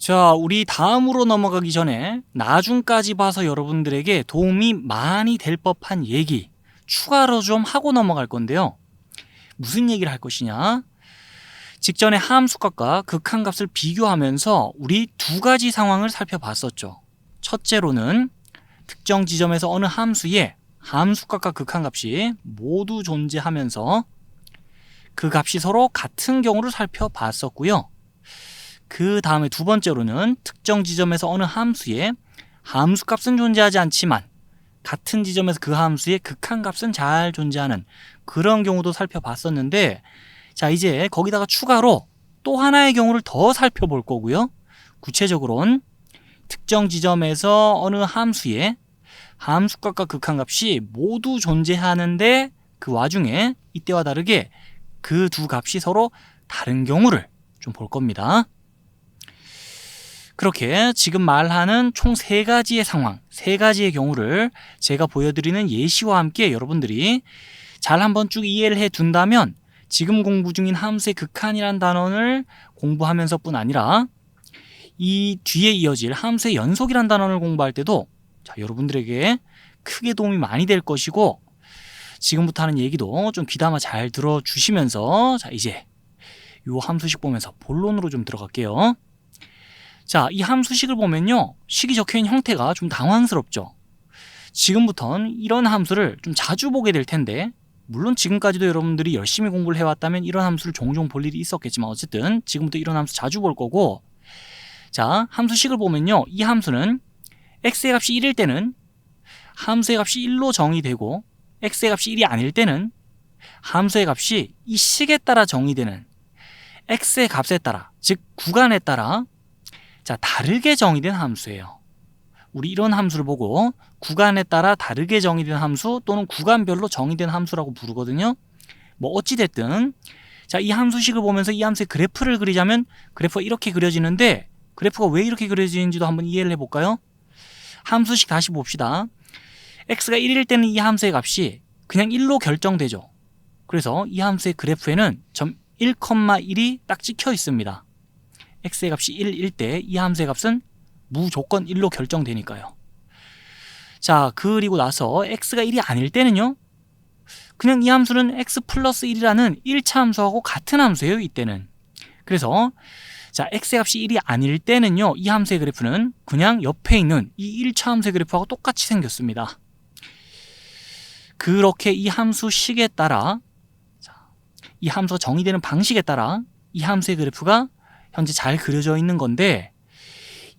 자, 우리 다음으로 넘어가기 전에 나중까지 봐서 여러분들에게 도움이 많이 될 법한 얘기 추가로 좀 하고 넘어갈 건데요. 무슨 얘기를 할 것이냐? 직전에 함수값과 극한값을 비교하면서 우리 두 가지 상황을 살펴봤었죠. 첫째로는 특정 지점에서 어느 함수에 함수값과 극한값이 모두 존재하면서 그 값이 서로 같은 경우를 살펴봤었고요. 그 다음에 두 번째로는 특정 지점에서 어느 함수에 함수값은 존재하지 않지만 같은 지점에서 그 함수의 극한값은 잘 존재하는 그런 경우도 살펴봤었는데, 자, 이제 거기다가 추가로 또 하나의 경우를 더 살펴볼 거고요. 구체적으로는 특정 지점에서 어느 함수에 함수값과 극한값이 모두 존재하는데 그 와중에 이때와 다르게 그 두 값이 서로 다른 경우를 좀 볼 겁니다. 그렇게 지금 말하는 총 3가지의 상황, 3가지의 경우를 제가 보여드리는 예시와 함께 여러분들이 잘 한번 쭉 이해를 해 둔다면 지금 공부 중인 함수의 극한이란 단원을 공부하면서 뿐 아니라 이 뒤에 이어질 함수의 연속이란 단원을 공부할 때도 자, 여러분들에게 크게 도움이 많이 될 것이고, 지금부터 하는 얘기도 좀 귀담아 잘 들어주시면서 자, 이제 이 함수식 보면서 본론으로 좀 들어갈게요. 자, 이 함수식을 보면요, 식이 적혀있는 형태가 좀 당황스럽죠. 지금부터는 이런 함수를 좀 자주 보게 될 텐데, 물론 지금까지도 여러분들이 열심히 공부를 해왔다면 이런 함수를 종종 볼 일이 있었겠지만 어쨌든 지금부터 이런 함수 자주 볼 거고, 자, 함수식을 보면요, 이 함수는 x의 값이 1일 때는 함수의 값이 1로 정의되고 x의 값이 1이 아닐 때는 함수의 값이 이 식에 따라 정의되는 x의 값에 따라, 즉 구간에 따라 자, 다르게 정의된 함수예요. 우리 이런 함수를 보고 구간에 따라 다르게 정의된 함수 또는 구간별로 정의된 함수라고 부르거든요. 뭐 어찌됐든 자, 이 함수식을 보면서 이 함수의 그래프를 그리자면 그래프가 이렇게 그려지는데, 그래프가 왜 이렇게 그려지는지도 한번 이해를 해볼까요? 함수식 다시 봅시다. x가 1일 때는 이 함수의 값이 그냥 1로 결정되죠. 그래서 이 함수의 그래프에는 점 1,1이 딱 찍혀 있습니다. x의 값이 1일 때 이 함수의 값은 무조건 1로 결정되니까요. 자, 그리고 나서 x가 1이 아닐 때는요, 그냥 이 함수는 x 플러스 1이라는 1차 함수하고 같은 함수예요, 이때는. 그래서 자, x의 값이 1이 아닐 때는요, 이 함수의 그래프는 그냥 옆에 있는 이 1차 함수의 그래프하고 똑같이 생겼습니다. 그렇게 이 함수식에 따라, 이 함수가 정의되는 방식에 따라 이 함수의 그래프가 현재 잘 그려져 있는 건데,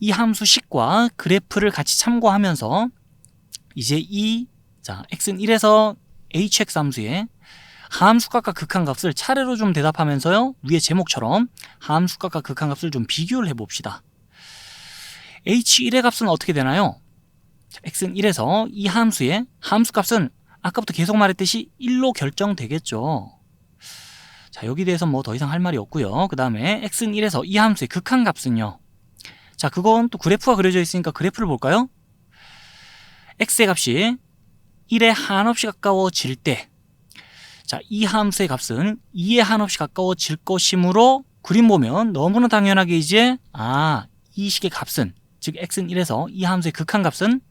이 함수식과 그래프를 같이 참고하면서 이제 이 x는 1에서 hx 함수의 함수값과 극한값을 차례로 좀 대답하면서요, 위에 제목처럼 함수값과 극한값을 좀 비교를 해봅시다. h1의 값은 어떻게 되나요? x는 1에서 이 함수의 함수값은 아까부터 계속 말했듯이 1로 결정되겠죠. 자, 여기 대해서 뭐 더 이상 할 말이 없고요. 그 다음에 x는 1에서 이 함수의 극한값은요, 자, 그건 또 그래프가 그려져 있으니까 그래프를 볼까요? x의 값이 1에 한없이 가까워질 때, 자, 이 함수의 값은 2에 한없이 가까워질 것이므로 그림 보면 너무나 당연하게 이제 이 식의 값은, 즉 x는 1에서 이 함수의 극한값은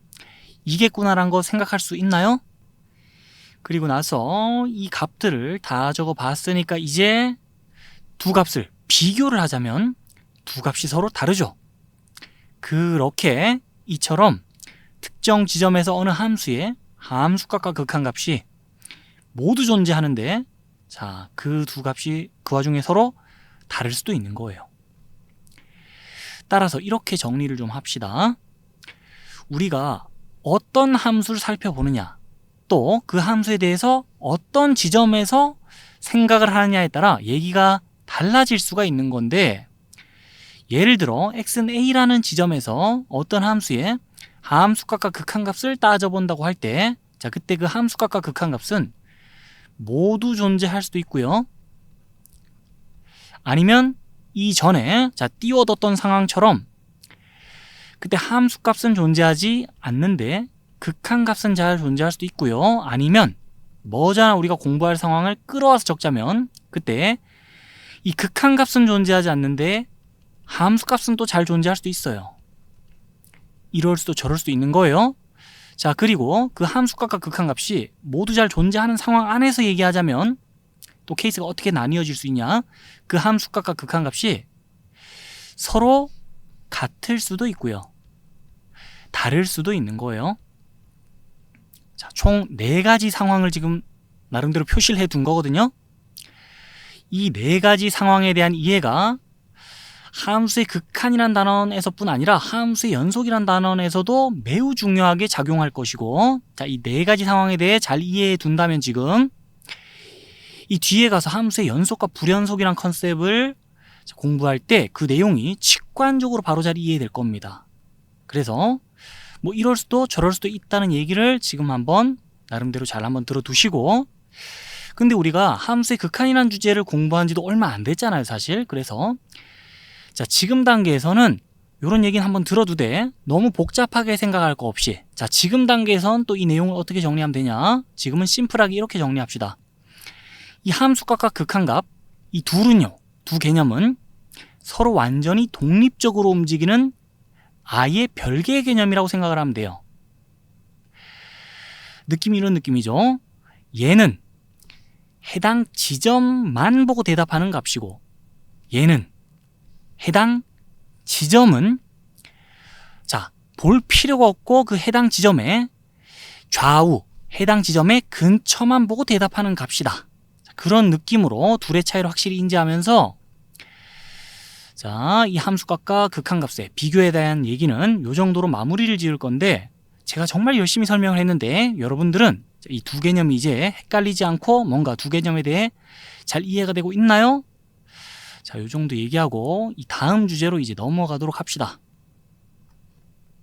이겠구나라는 거 생각할 수 있나요? 그리고 나서 이 값들을 다 적어봤으니까 이제 두 값을 비교를 하자면 두 값이 서로 다르죠. 그렇게 이처럼 특정 지점에서 어느 함수의 함수값과 극한값이 모두 존재하는데, 자, 그 두 값이 그 와중에 서로 다를 수도 있는 거예요. 따라서 이렇게 정리를 좀 합시다. 우리가 어떤 함수를 살펴보느냐, 또 그 함수에 대해서 어떤 지점에서 생각을 하느냐에 따라 얘기가 달라질 수가 있는 건데, 예를 들어 x는 a라는 지점에서 어떤 함수의 함수값과 극한값을 따져본다고 할 때, 자, 그때 그 함수값과 극한값은 모두 존재할 수도 있고요, 아니면 이전에 자, 띄워뒀던 상황처럼 그때 함수값은 존재하지 않는데 극한값은 잘 존재할 수도 있고요, 아니면 뭐잖아, 우리가 공부할 상황을 끌어와서 적자면 그때 이 극한값은 존재하지 않는데 함수 값은 또 잘 존재할 수도 있어요. 이럴 수도 저럴 수도 있는 거예요. 자, 그리고 그 함수값과 극한값이 모두 잘 존재하는 상황 안에서 얘기하자면 또 케이스가 어떻게 나뉘어질 수 있냐? 그 함수값과 극한값이 서로 같을 수도 있고요. 다를 수도 있는 거예요. 자, 총 4가지 상황을 지금 나름대로 표시를 해 둔 거거든요. 이 4가지 상황에 대한 이해가 함수의 극한이란 단원에서뿐 아니라 함수의 연속이란 단원에서도 매우 중요하게 작용할 것이고, 자, 이 4가지 상황에 대해 잘 이해해 둔다면 지금 이 뒤에 가서 함수의 연속과 불연속이란 컨셉을 공부할 때 그 내용이 직관적으로 바로 잘 이해될 겁니다. 그래서 뭐 이럴 수도 저럴 수도 있다는 얘기를 지금 한번 나름대로 잘 한번 들어두시고, 근데 우리가 함수의 극한이라는 주제를 공부한 지도 얼마 안 됐잖아요, 사실. 그래서 자, 지금 단계에서는 이런 얘기는 한번 들어도 돼. 너무 복잡하게 생각할 거 없이. 자, 지금 단계에선 또 이 내용을 어떻게 정리하면 되냐? 지금은 심플하게 이렇게 정리합시다. 이 함수값과 극한값, 이 둘은요, 두 개념은 서로 완전히 독립적으로 움직이는 아예 별개의 개념이라고 생각을 하면 돼요. 느낌이 이런 느낌이죠. 얘는 해당 지점만 보고 대답하는 값이고, 얘는 해당 지점은 자, 볼 필요가 없고 그 해당 지점의 좌우, 해당 지점의 근처만 보고 대답하는 값이다. 그런 느낌으로 둘의 차이를 확실히 인지하면서, 자, 이 함수값과 극한값의 비교에 대한 얘기는 이 정도로 마무리를 지을 건데, 제가 정말 열심히 설명을 했는데 여러분들은 이 두 개념이 이제 헷갈리지 않고 뭔가 두 개념에 대해 잘 이해가 되고 있나요? 자, 이 정도 얘기하고 이 다음 주제로 이제 넘어가도록 합시다.